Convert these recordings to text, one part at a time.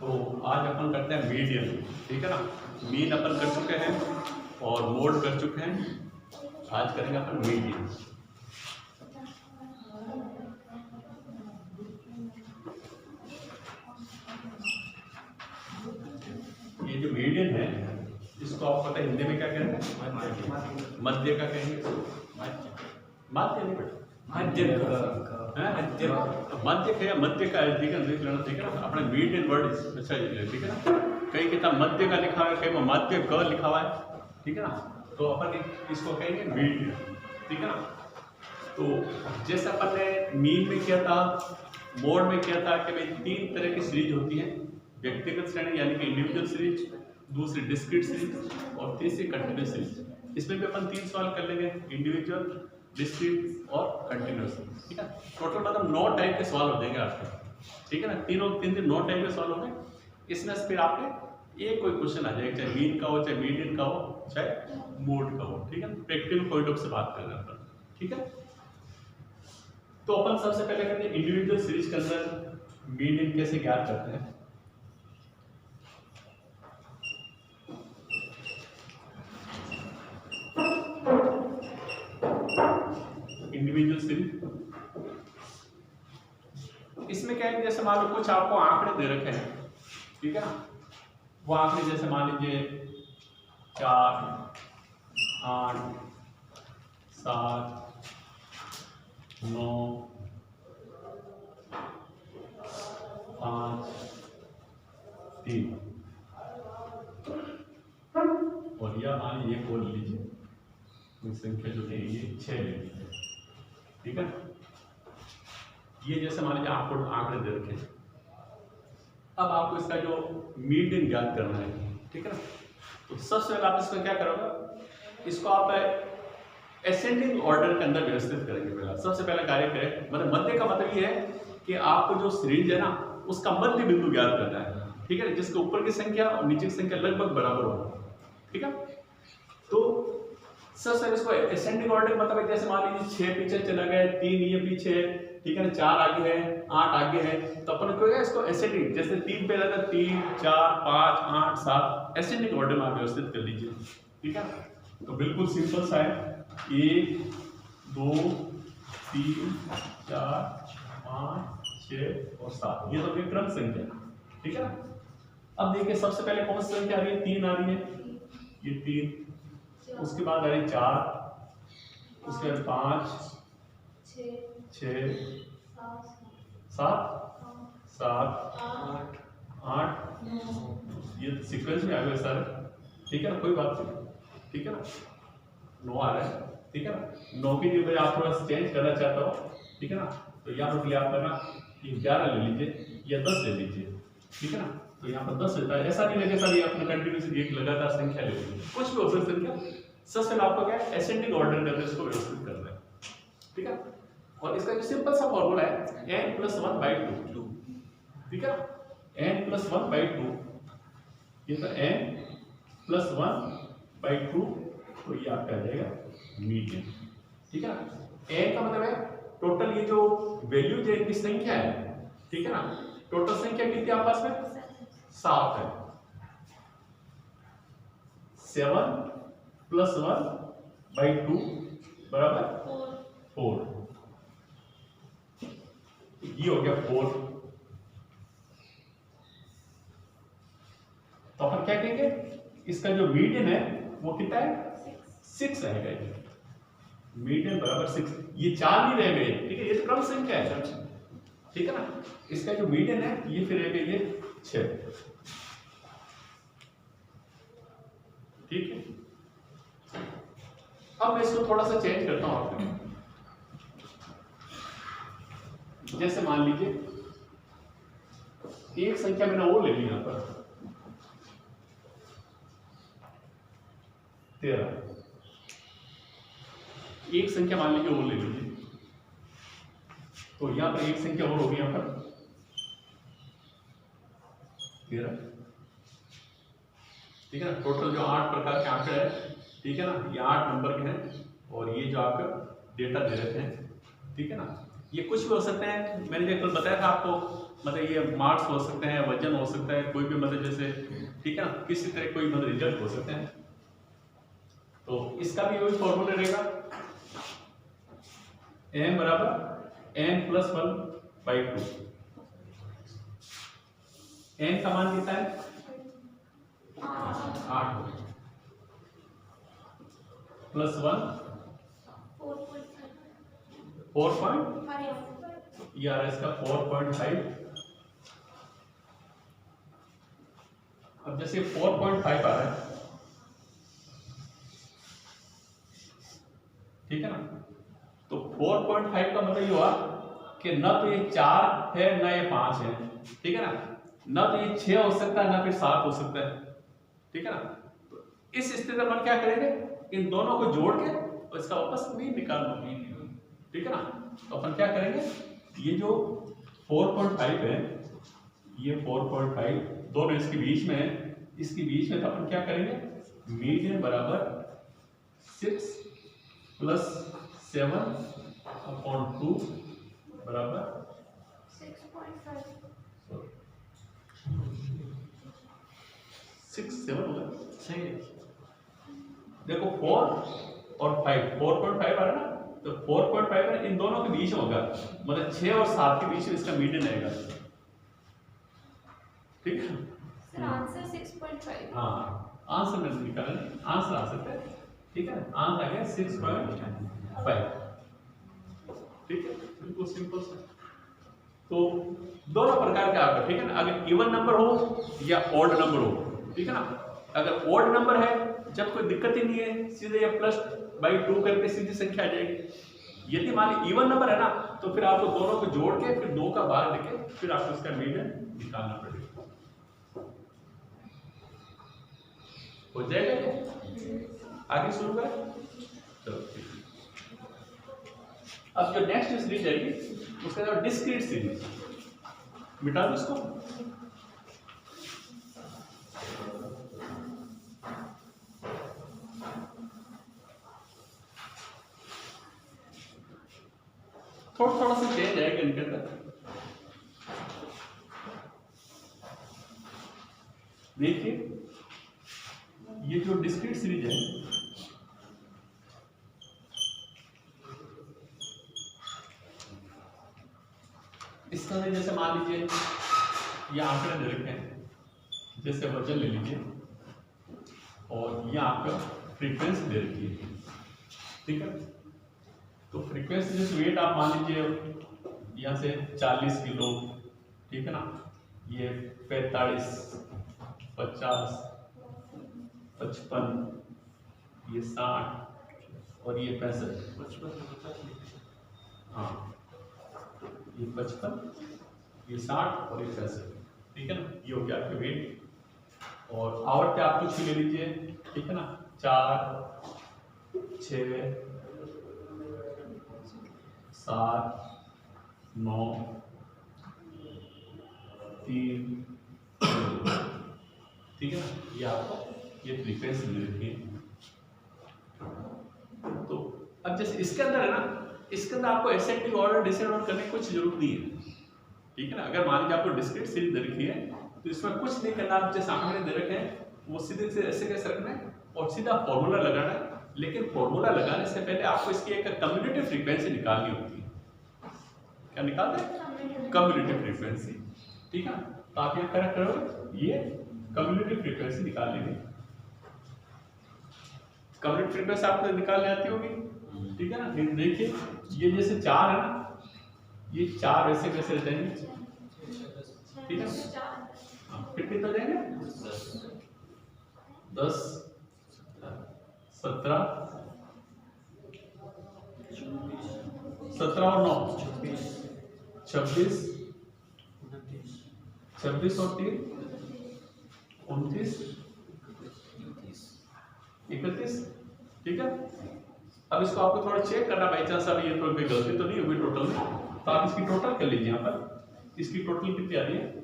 तो आज अपन करते हैं मीडियन, ठीक है ना। मीन अपन कर चुके हैं और मोड कर चुके हैं, आज करेंगे अपन मीडियन। ये जो मीडियन है इसको आप पता है हिंदी में क्या कहते हैं? मध्य का कहेंगे। मध्य नहीं बेटा, मध्य है, मध्य का है, ठीक है, देख लेना, ठीक है ना। अपने मीडियन वर्ड अच्छा ठीक है ना। कई किताब मध्य का लिखा है, कई में मध्य क लिखा हुआ है, ठीक है ना। तो अपन इसको कहेंगे मीडियन, ठीक है ना। तो जैसे अपन ने मीन में किया था, मोड में किया था कि भाई 3 तरह की सीरीज होती है, व्यक्तिगत श्रेणी यानी कि इंडिविजुअल सीरीज, दूसरी डिस्क्रीट सीरीज और तीसरी कंटिन्यूस सीरीज। इसमें भी अपन 3 सवाल कर लेंगे, इंडिविजुअल, डिस्क्रीट और कंटिन्यूस, ठीक है। टोटल मतलब 9 टाइप के सवाल हो जाएंगे आज तक, ठीक है ना। 9 टाइप के सवाल हो गए। इसमें से फिर आपके एक कोई क्वेश्चन आ जाएगा, चाहे मीन का हो, चाहे मीडियन का हो, चाहे मोड का हो, ठीक है। प्रैक्टिकल पॉइंट ऑफ से बात कर रहे हैं अपन, ठीक है। तो अपन सबसे पहले करते हैं इंडिविजुअल सीरीज के अंदर मीडियन कैसे ज्ञात करते हैं। इंडिविजुअल सीरीज इसमें क्या है, जैसे मान लो कुछ आपको आंकड़े दे रखे हैं, ठीक है ना। वो आंकड़े जैसे मान लीजिए 4, 8, 7, 9, 5, 3 और या मान लीजिए बोल लीजिए संख्या जो है ये 6 ले लीजिए, ठीक है। ये जैसे मान लीजिए आपको आंकड़े दे रखे हैं, अब आपको इसका जो मीडियन ज्ञात करना है, ठीक है ना। तो सबसे पहले आप इसमें क्या करोगे, इसको आप असेंडिंग ऑर्डर के अंदर व्यवस्थित करेंगे। पहला सबसे पहला कार्य करें, मतलब मध्य का मतलब ये है कि आपको जो सीरीज है ना उसका मध्य बिंदु ज्ञात करना है, ठीक है, जिसके ऊपर की संख्या और नीचे की संख्या लगभग बराबर हो, ठीक है। तो सबसे इसको असेंडिंग ऑर्डर मतलब जैसे मान लीजिए 6 पीछे चला गया, 3 ये पीछे, ठीक है ना, 4 आगे है, 8 आगे है, तो अपन को इसको असेंडिंग, जैसे 3 पे लगा 3, 4, 5, 8, 7 असेंडिंग ऑर्डर में आप व्यवस्थित कर लीजिए, ठीक है। तो बिल्कुल सिंपल सा है, 1, 2, 3, 4, 5, 6 और 7, ये तो एक क्रम संख्या, ठीक है। अब देखिए सबसे पहले कौन सी संख्या आ रही है, 3 आ रही है, ये 3, उसके बाद आ रही 4, उसके बाद 5, 6, 7, 8, ये सीक्वेंस में आ गए सर, ठीक है ना, कोई बात नहीं, ठीक है ना। 9 आ रहा है, ठीक है ना। 9 की जगह आप थोड़ा चेंज करना चाहता हो, ठीक है ना, तो यहाँ पर आप करना 11 ले लीजिए या 10 ले लीजिए, ठीक है ना। तो यहाँ पर 10 रहता है, ऐसा नहीं लगे सर ये अपना कंटिन्यूसली एक लगातार संख्या ले लीजिए, कुछ भी हो सकती संख्या। सबसे पहले आपको क्या है, असेंडिंग ऑर्डर में इसको व्यवस्थित करना है, ठीक है। और इसका जो सिंपल सा फॉर्मूला है n+1/2, ठीक है। n+1/2, ये तो n+1/2, तो ये आपका आ जाएगा मीडियन, ठीक है ना। n का मतलब है टोटल, ये जो वैल्यू जो इनकी संख्या है, ठीक है ना, टोटल संख्या कितनी आपके पास में 7 है। 7+1/2 बराबर 4, ये हो गया 4। तो अपन क्या कहेंगे, इसका जो मीडियन है वो कितना है, 6 रहेगा। मीडियन बराबर 6, ये 4 नहीं रह गए, ठीक है, ये तो क्रम संख्या है, ठीक है ना। इसका जो मीडियन है ये फिर रह गया ये 6, ठीक है। अब मैं इसको थोड़ा सा चेंज करता हूं आपको, जैसे मान लीजिए एक संख्या मैंने और ले ली यहां पर 13, एक संख्या मान लीजिए और ले लीजिए, तो यहां पर एक संख्या और होगी, यहां पर 13, ठीक है ना। टोटल जो 8 प्रकार के आंकड़े हैं, ठीक है ना, ये 8 नंबर के हैं और ये जो आपका डेटा दे रहे हैं, ठीक है ना, ये कुछ भी हो सकते हैं, मैंने जो कल बताया था आपको, मतलब ये मार्क्स हो सकते हैं, वजन हो सकता है, कोई भी मतलब जैसे, ठीक है ना, किसी तरह कोई मतलब रिजल्ट हो सकते हैं। तो इसका भी वही फॉर्मूला रहेगा, m बराबर n+1/2। n का मान कितना है? 8 +1 4.5, ये आ रहा है इसका 4.5। अब जैसे 4.5 आ रहा है, ठीक है ना, तो 4.5 का मतलब ये हुआ कि न तो ये 4 है ना ये 5 है, ठीक है ना, न तो ये 6 हो सकता है ना फिर 7 हो सकता है, ठीक है ना। तो इस स्थिति में अपन क्या करेंगे, इन दोनों को जोड़ के और इसका वापस मीन निकाल लो, ठीक है ना। तो अपन क्या करेंगे, ये जो 4.5 है, ये 4.5 दोनों इसके बीच में है, इसके बीच में तो अपन क्या करेंगे, मीडियन बराबर 6 + 7/2 बराबर 6, 7 होगा, सही है। देखो 4 और 5, 4.5 आ रहा है ना, तो 4.5 है, इन दोनों के बीच में होगा, मतलब 6 और 7 के बीच में इसका मीडियन आएगा, ठीक है। Sir answer 6.5। हाँ, आंसर में निकालना, आंसर आ सकता है, ठीक है, आंसर आ गया 6.5, ठीक है, बिल्कुल सिंपल सा। तो दोनों प्रकार के आपका, ठीक है ना, अगर इवन नंबर हो या ऑड नंबर हो, ठीक है ना। अगर ऑड नंबर है, जब कोई दिक्कत ही नहीं है, सीधे ये +/2 करके सीधी संख्या आ जाएगी। यदि मान ली इवन नंबर है ना, तो फिर आपको दोनों को जोड़ के फिर 2 का भाग लेके फिर आपको इसका मीडियन निकालना पड़ेगा। हो जाएगा क्या? आगे शुरू करें, चलो ठीक है। अब जो नेक्स्ट सीरीज आएगी उसका नाम डिस्क्रीट सीरीज, मिटा दो इसको। थोड़ा सा चेंज आएगा इनके अंदर। देखिए ये जो डिस्क्रीट सीरीज है, इसका जैसे मान लीजिए ये आंकड़े दे रखे हैं, जैसे वजन ले लीजिए और ये आपका फ्रीक्वेंसी दे रखी है, ठीक है। तो फ्रीक्वेंसी जैसे वेट आप मान लीजिए यहाँ से 40 किलो, ठीक है ना, ये 45, 50, 55, ये 60 और ये 65, हाँ ये 55, ये 60 और ये 65, ठीक है ना, ये हो गया आपके वेट। और आवर्त आप कुछ भी ले लीजिए, ठीक है ना, 4, 6, 7, 9, 3, ठीक है ना, ये आपको ये फ्रीक्वेंसी मिल रही है। तो अब जैसे इसके अंदर है ना, इसके अंदर आपको एसेंडिंग ऑर्डर डिसेंडिंग ऑर्डर करने की कुछ जरूरत नहीं है, ठीक है ना। अगर मान लीजिए आपको डिस्क्रीट सीरीज दे रखी है तो इसमें कुछ नहीं करना, आप जैसे आंकड़े दे रखे हैं वो सीधे से ऐसे कैसे रखना है और सीधा फॉर्मूला लगाना है। लेकिन फॉर्मूला लगाने से पहले आपको इसकी एक कम्युलेटिव फ्रीक्वेंसी निकालनी होती है। क्या निकालते हैं? कम्युलेटिव फ्रीक्वेंसी, ठीक है। तो आप यहाँ करेक्ट करोगे, ये कम्युलेटिव फ्रीक्वेंसी निकाल लेंगे। कम्युलेटिव फ्रीक्वेंसी आपको निकालने आती होगी, ठीक है ना। देखिए ये जैसे 4 है ना, ये 4 ऐसे कैसे रहते हैं, ठीक है। फिर कितना जाएंगे, 10, 17, 17 और 9, 26, 26 और 3, 29, 31, ठीक है। अब इसको आपको थोड़ा चेक करना, बाई चांस अब ये कोई गलती तो नहीं होगी टोटल में, तो आप इसकी टोटल कर लीजिए। यहाँ पर इसकी टोटल कितनी आ रही है,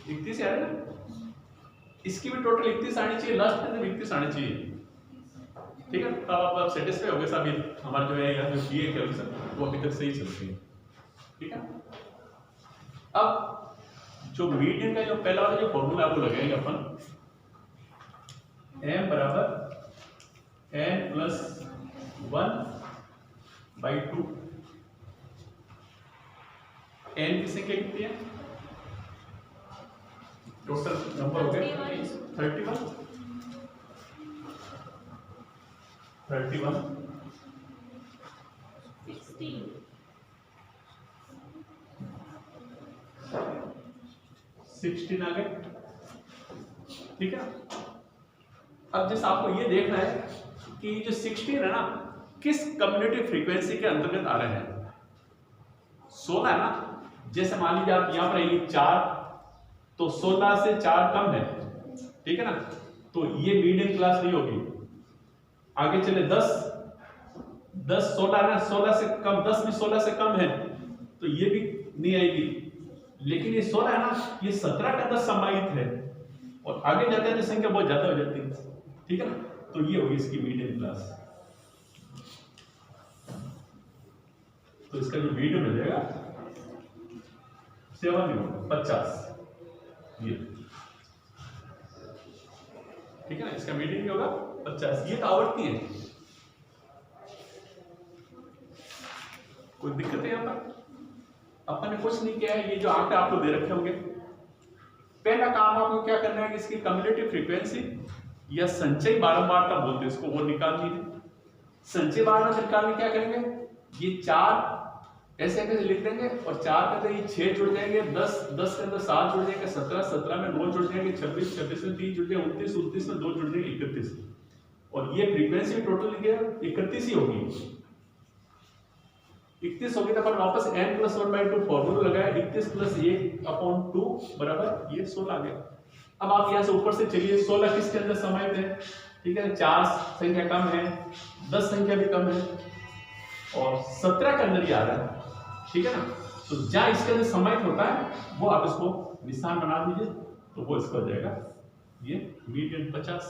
31 आ रही है। इसकी भी टोटल 31 आनी चाहिए, लास्ट में 31 आनी चाहिए, ठीक है, तब आप सेटिस्फाई हो गए साहब, ये हमारा जो है यहाँ जो किए कैलकुलेशन वो अभी तक सही चल रही है। ठीक है, अब जो मीडियन का जो पहला वाला जो फॉर्मूला आपको लगाएंगे अपन, m बराबर n प्लस 1/2, n की संख्या कितनी है, टोटल नंबर हो गया 31 16 आ गए। ठीक है, अब जैसे आपको ये देखना है कि जो 16 है ना किस कम्युनिटी फ्रीक्वेंसी के अंतर्गत आ रहे हैं। 16 है ना, जैसे मान लीजिए आप यहां पर आइए 4, तो 16 से 4 कम है, ठीक है ना, तो ये मीडियम क्लास नहीं होगी। आगे चले 10 16 ना, 16 से कम, 10 भी 16 से कम है तो ये भी नहीं आएगी। लेकिन ये 16 है ना, ये 17 के अंदर समाहित है और आगे जाते हैं संख्या बहुत ज्यादा हो जाती है। ठीक है ना, तो ये होगी इसकी मीडियम क्लास। तो इसका जो मीडियम मिल जाएगा 50, ये ठीक है ना, इसका मीडियम क्या होगा 50। ये तो आवृत्ति है, कोई दिक्कत है यहाँ पर? अपन ने कुछ नहीं किया है, ये जो आंकड़े आपको दे रखे होंगे, पहला काम आपको क्या करना है कि इसकी कम्युलेटिव फ्रीक्वेंसी या संचयी बारंबारता बोलते हैं इसको, वो निकालनी है। संचयी बारंबारता निकालने क्या करेंगे, ये 4 ऐसे कैसे लिख देंगे और 4 के अंदर ये 6 जुड़ जाएंगे, 10 के अंदर 7 जुड़ जाएंगे, 17 में 9 जुड़ जाएंगे, 26 में 3 जुड़ जाएंगे, 29 में 2 जुड़ जाएंगे, 31, और ये फ्रीक्वेंसी टोटल लिखे 31 ही होगी। 31 होगी तो अपन वापस n + 1/2 फॉर्मूला लगाया, 31 + 1/2 बराबर ये 16 आ गया। अब आप यहाँ से ऊपर से चलिए, 16 किसके अंदर समाहित है, ठीक है, 4 संख्या कम है, 10 संख्या भी कम है और 17 के अंदर ही आ रहा है। ठीक है ना, तो जहां इसके अंदर समाहित होता है वो आप इसको निशान बना दीजिए, तो वो इसका हो जाएगा ये मीडियन 50।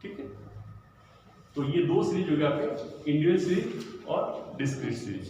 ठीक है, तो ये 2 सीरीज हो गया आपके इंडिविजुअल सीरीज और डिस्क्रीट सीरीज।